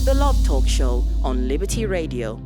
The Love Talk Show on Liberty Radio.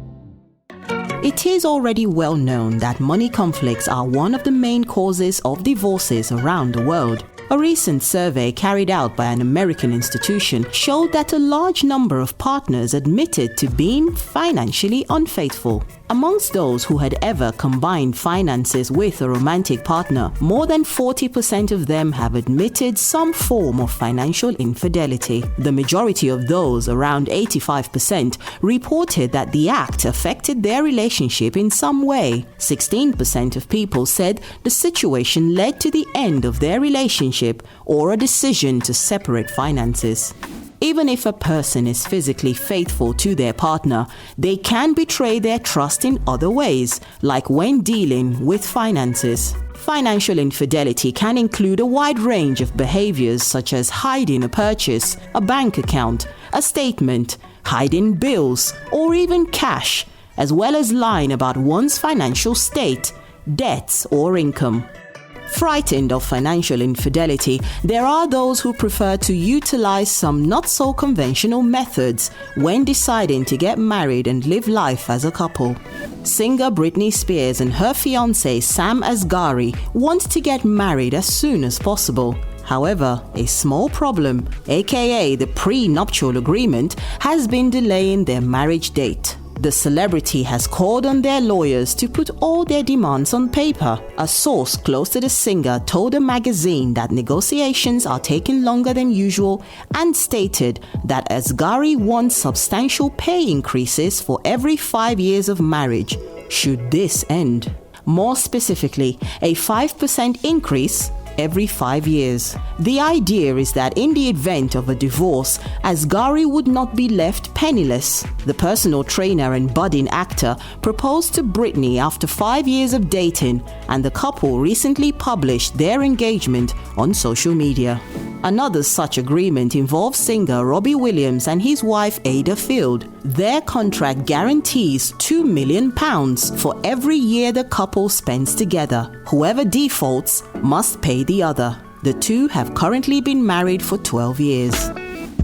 It is already well known that money conflicts are one of the main causes of divorces around the world. A recent survey carried out by an American institution showed that a large number of partners admitted to being financially unfaithful. Amongst those who had ever combined finances with a romantic partner, more than 40% of them have admitted some form of financial infidelity. The majority of those, around 85%, reported that the act affected their relationship in some way. 16% of people said the situation led to the end of their relationship or a decision to separate finances. Even if a person is physically faithful to their partner, they can betray their trust in other ways, like when dealing with finances. Financial infidelity can include a wide range of behaviors such as hiding a purchase, a bank account, a statement, hiding bills, or even cash, as well as lying about one's financial state, debts, or income. Frightened of financial infidelity, there are those who prefer to utilize some not-so-conventional methods when deciding to get married and live life as a couple. Singer Britney Spears and her fiancé Sam Asghari want to get married as soon as possible. However, a small problem, aka the pre-nuptial agreement, has been delaying their marriage date. The celebrity has called on their lawyers to put all their demands on paper. A source close to the singer told a magazine that negotiations are taking longer than usual and stated that Asghari wants substantial pay increases for every 5 years of marriage, should this end. More specifically, a 5% increase every 5 years. The idea is that in the event of a divorce, Asghari would not be left penniless. The personal trainer and budding actor proposed to Britney after 5 years of dating, and the couple recently published their engagement on social media. Another such agreement involves singer Robbie Williams and his wife Ada Field. Their contract guarantees £2 million for every year the couple spends together. Whoever defaults must pay the other. The two have currently been married for 12 years.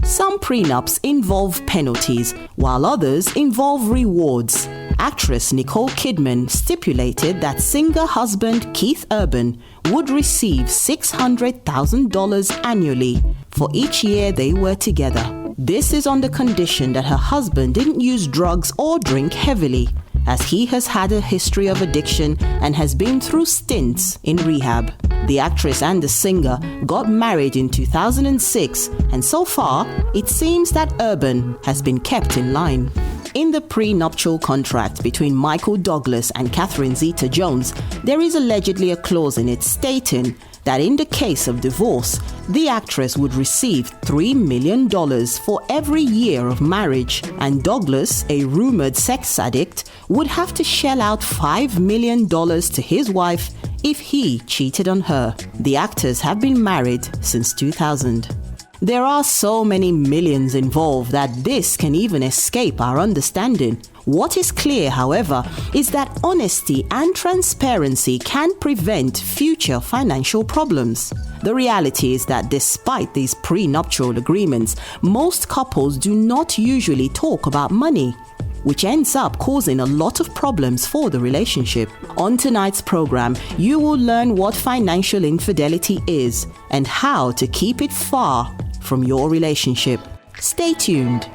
Some prenups involve penalties, while others involve rewards. Actress Nicole Kidman stipulated that singer husband Keith Urban would receive $600,000 annually for each year they were together. This is on the condition that her husband didn't use drugs or drink heavily, as he has had a history of addiction and has been through stints in rehab. The actress and the singer got married in 2006, and so far, it seems that Urban has been kept in line. In the prenuptial contract between Michael Douglas and Catherine Zeta-Jones, there is allegedly a clause in it stating that in the case of divorce, the actress would receive $3 million for every year of marriage, and Douglas, a rumored sex addict, would have to shell out $5 million to his wife if he cheated on her. The actors have been married since 2000. There are so many millions involved that this can even escape our understanding. What is clear, however, is that honesty and transparency can prevent future financial problems. The reality is that despite these prenuptial agreements, most couples do not usually talk about money, which ends up causing a lot of problems for the relationship. On tonight's program, you will learn what financial infidelity is and how to keep it far from your relationship. Stay tuned.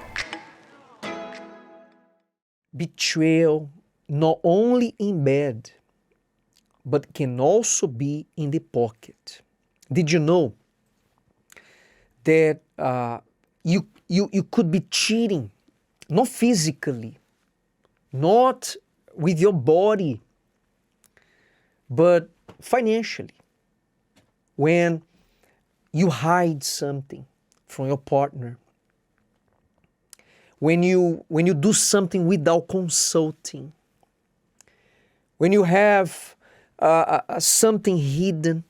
Betrayal not only in bed, but can also be in the pocket. Did you know that you could be cheating, not physically, not with your body, but financially, when you hide something from your partner, when you do something without consulting, when you have something hidden.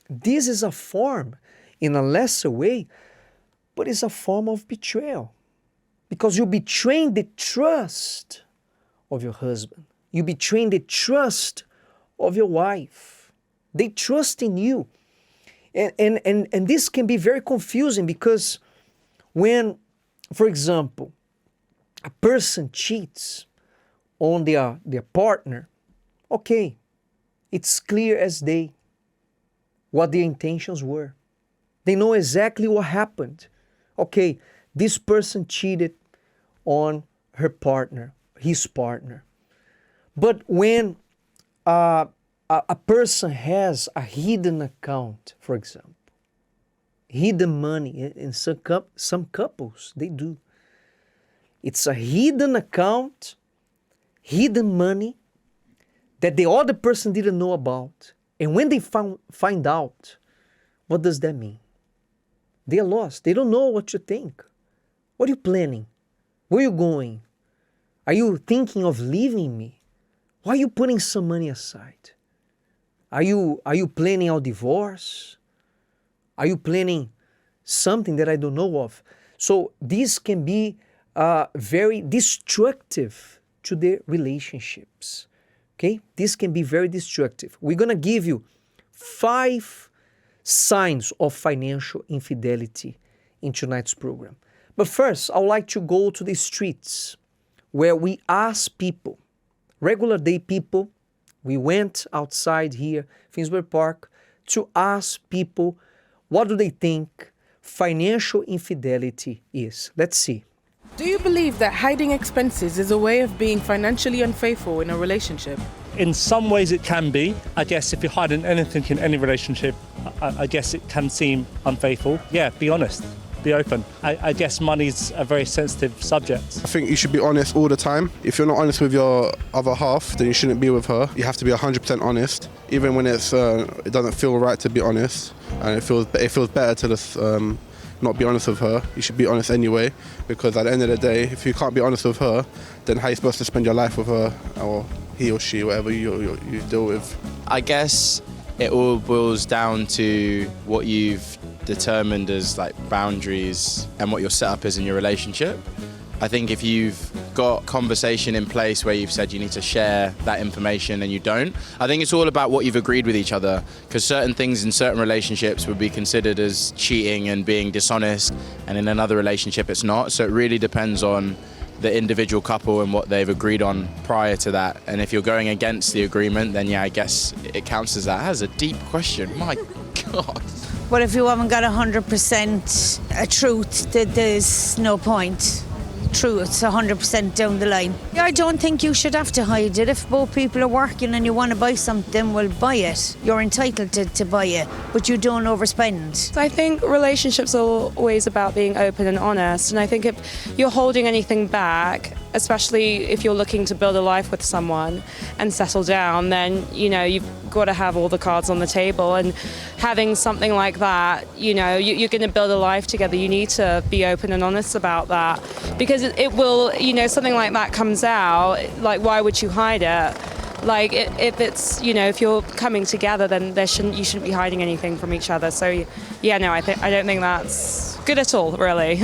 This is a form, in a lesser way, but it's a form of betrayal, because you're betraying the trust of your husband. You're betraying the trust of your wife. They trust in you. And this can be very confusing, because when, for example, a person cheats on their partner, okay, it's clear as day what their intentions were. They know exactly what happened. Okay, this person cheated on her partner, his partner. But when a person has a hidden account, for example, hidden money, in some couples, they do. It's a hidden account, hidden money that the other person didn't know about. And when they find out, what does that mean? They are lost. They don't know what you think. What are you planning? Where are you going? Are you thinking of leaving me? Why are you putting some money aside? Are you planning our divorce? Are you planning something that I don't know of? So this can be very destructive to the relationships. Okay? This can be very destructive. We're going to give you 5 signs of financial infidelity in tonight's program. But first, I would like to go to the streets where we ask people, regular day people, we went outside here, Finsbury Park, to ask people what do they think financial infidelity is. Let's see. Do you believe that hiding expenses is a way of being financially unfaithful in a relationship? In some ways it can be. I guess if you're hiding anything in any relationship, I guess it can seem unfaithful. Yeah, be honest, be open. I guess money's a very sensitive subject. I think you should be honest all the time. If you're not honest with your other half, then you shouldn't be with her. You have to be 100% honest, even when it doesn't feel right to be honest, and it feels better to just not be honest with her. You should be honest anyway, because at the end of the day, if you can't be honest with her, then how are you supposed to spend your life with her, or he or she, whatever you deal with? I guess it all boils down to what you've determined as like boundaries and what your setup is in your relationship. I think if you've got conversation in place where you've said you need to share that information and you don't, I think it's all about what you've agreed with each other, because certain things in certain relationships would be considered as cheating and being dishonest, and in another relationship it's not. So it really depends on the individual couple and what they've agreed on prior to that. And if you're going against the agreement, then yeah, I guess it counts as that. That's a deep question, my God. But if you haven't got 100% a truth, there's no point. True, it's 100% down the line. I don't think you should have to hide it. If both people are working and you want to buy something, well, buy it. You're entitled to buy it, but you don't overspend. I think relationships are always about being open and honest, and I think if you're holding anything back, especially if you're looking to build a life with someone and settle down, then, you know, you've got to have all the cards on the table. And having something like that, you know, you're going to build a life together. You need to be open and honest about that, because it will, you know, something like that comes out, like, why would you hide it? Like, if it's, you know, if you're coming together, then you shouldn't be hiding anything from each other. So, yeah, no, I don't think that's good at all, really.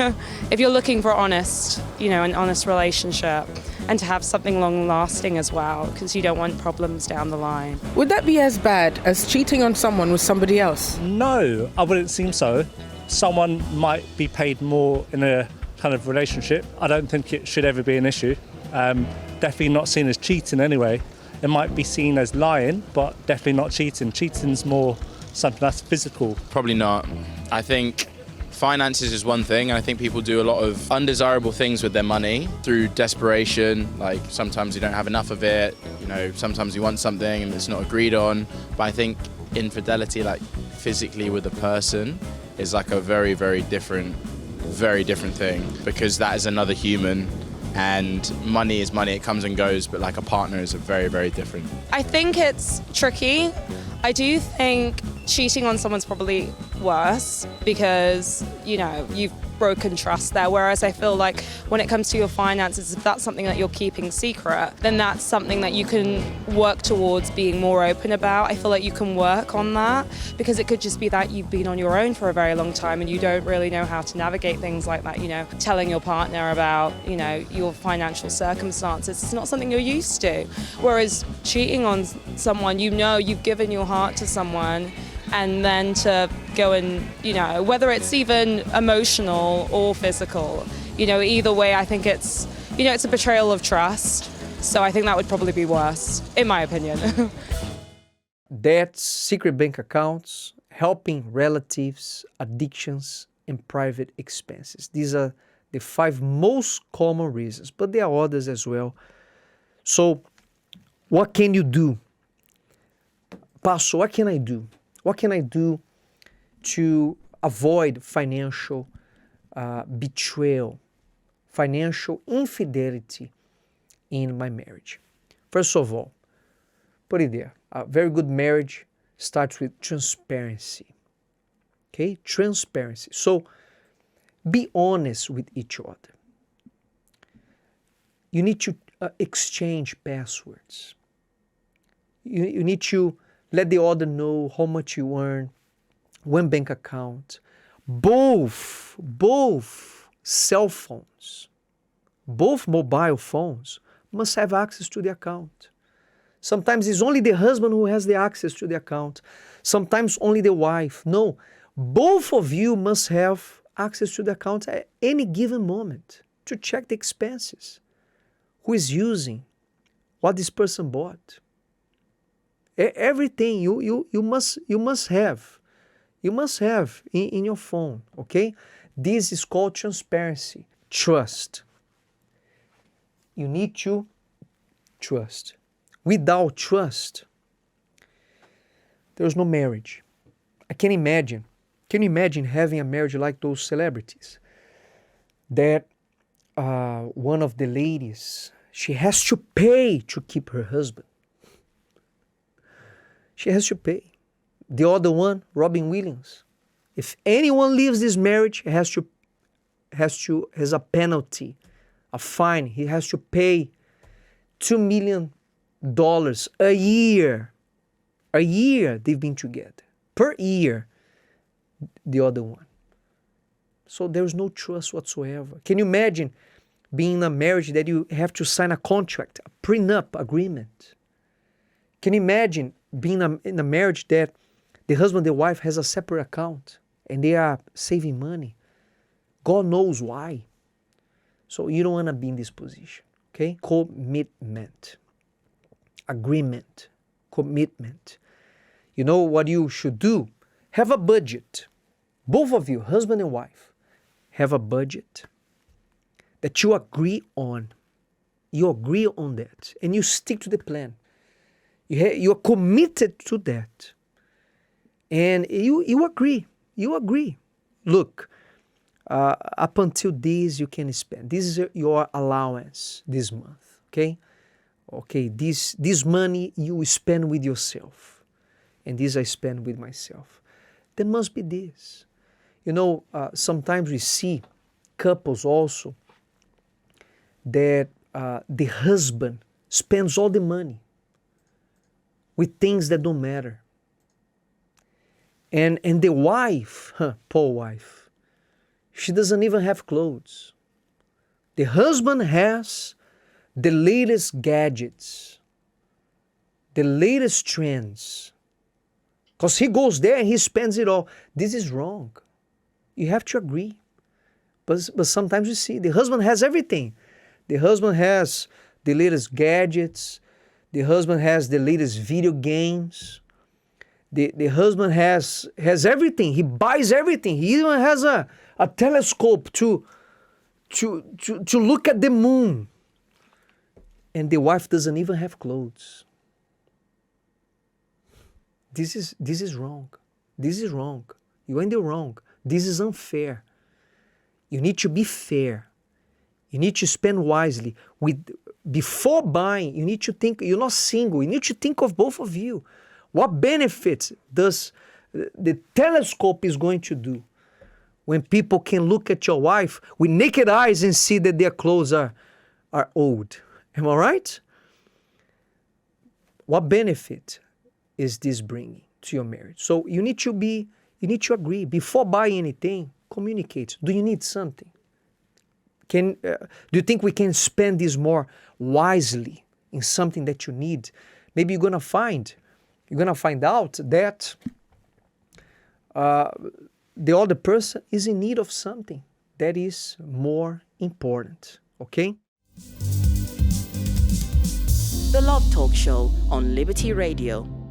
If you're looking for honest, you know, an honest relationship, and to have something long-lasting as well, because you don't want problems down the line. Would that be as bad as cheating on someone with somebody else? No, I wouldn't seem so. Someone might be paid more in a kind of relationship. I don't think it should ever be an issue. Definitely not seen as cheating anyway. It might be seen as lying, but definitely not cheating. Cheating's more something that's physical. Probably not. I think finances is one thing, and I think people do a lot of undesirable things with their money through desperation. Like, sometimes you don't have enough of it, you know, sometimes you want something and it's not agreed on. But I think infidelity, like physically with a person, is like a very, very different thing, because that is another human, and money is money, it comes and goes, but like a partner is very, very different. I think it's tricky. I do think cheating on someone's probably worse, because, you know, you've broken trust there, whereas I feel like when it comes to your finances, if that's something that you're keeping secret, then that's something that you can work towards being more open about. I feel like you can work on that, because it could just be that you've been on your own for a very long time and you don't really know how to navigate things like that, you know, telling your partner about, you know, your financial circumstances. It's not something you're used to. Whereas cheating on someone, you know, you've given your heart to someone, and then to go and, you know, whether it's even emotional or physical, you know, either way, I think it's it's a betrayal of trust. So I think that would probably be worse, in my opinion. Debts, secret bank accounts, helping relatives, addictions, and private expenses. These are the 5 most common reasons, but there are others as well. So, what can you do? Pastor, what can I do? What can I do to avoid financial betrayal, financial infidelity in my marriage? First of all, put it there. A very good marriage starts with transparency. Okay? Transparency. So, be honest with each other. You need to exchange passwords. You need to let the other know how much you earn, one bank account. Both cell phones, both mobile phones must have access to the account. Sometimes it's only the husband who has the access to the account. Sometimes only the wife. No, both of you must have access to the account at any given moment to check the expenses. Who is using? What this person bought? Everything you must have. You must have in your phone, okay? This is called transparency. Trust. You need to trust. Without trust, there's no marriage. I can imagine. Can you imagine having a marriage like those celebrities? That one of the ladies, she has to pay to keep her husband. She has to pay. The other one, Robin Williams. If anyone leaves this marriage, has a penalty, a fine. He has to pay $2 million a year. A year they've been together. Per year, the other one. So there's no trust whatsoever. Can you imagine being in a marriage that you have to sign a contract, a prenup agreement? Can you imagine being in a marriage that the husband and the wife has a separate account and they are saving money? God knows why. So you don't want to be in this position, okay? Commitment, agreement, commitment. You know what you should do? Have a budget. Both of you, husband and wife, have a budget that you agree on. You agree on that and you stick to the plan. You are committed to that. And you agree. You agree. Look, up until this you can spend. This is your allowance this month. Okay? Okay, this money you spend with yourself. And this I spend with myself. There must be this. You know, sometimes we see couples also that the husband spends all the money with things that don't matter. And the wife, poor wife, she doesn't even have clothes. The husband has the latest gadgets, the latest trends. Because he goes there and he spends it all. This is wrong. You have to agree. But sometimes you see the husband has everything. The husband has the latest gadgets. The husband has the latest video games. The husband has everything. He buys everything. He even has a telescope to look at the moon. And the wife doesn't even have clothes. This is wrong. This is wrong. You're in the wrong. This is unfair. You need to be fair. You need to spend wisely. Before buying, you need to think, you're not single, you need to think of both of you. What benefits does the telescope is going to do when people can look at your wife with naked eyes and see that their clothes are old? Am I right? What benefit is this bringing to your marriage? So you need to agree. Before buying anything, communicate. Do you need something? Do you think we can spend this more wisely in something that you need? Maybe you're gonna find out that the other person is in need of something that is more important. Okay? The Love Talk Show on Liberty Radio.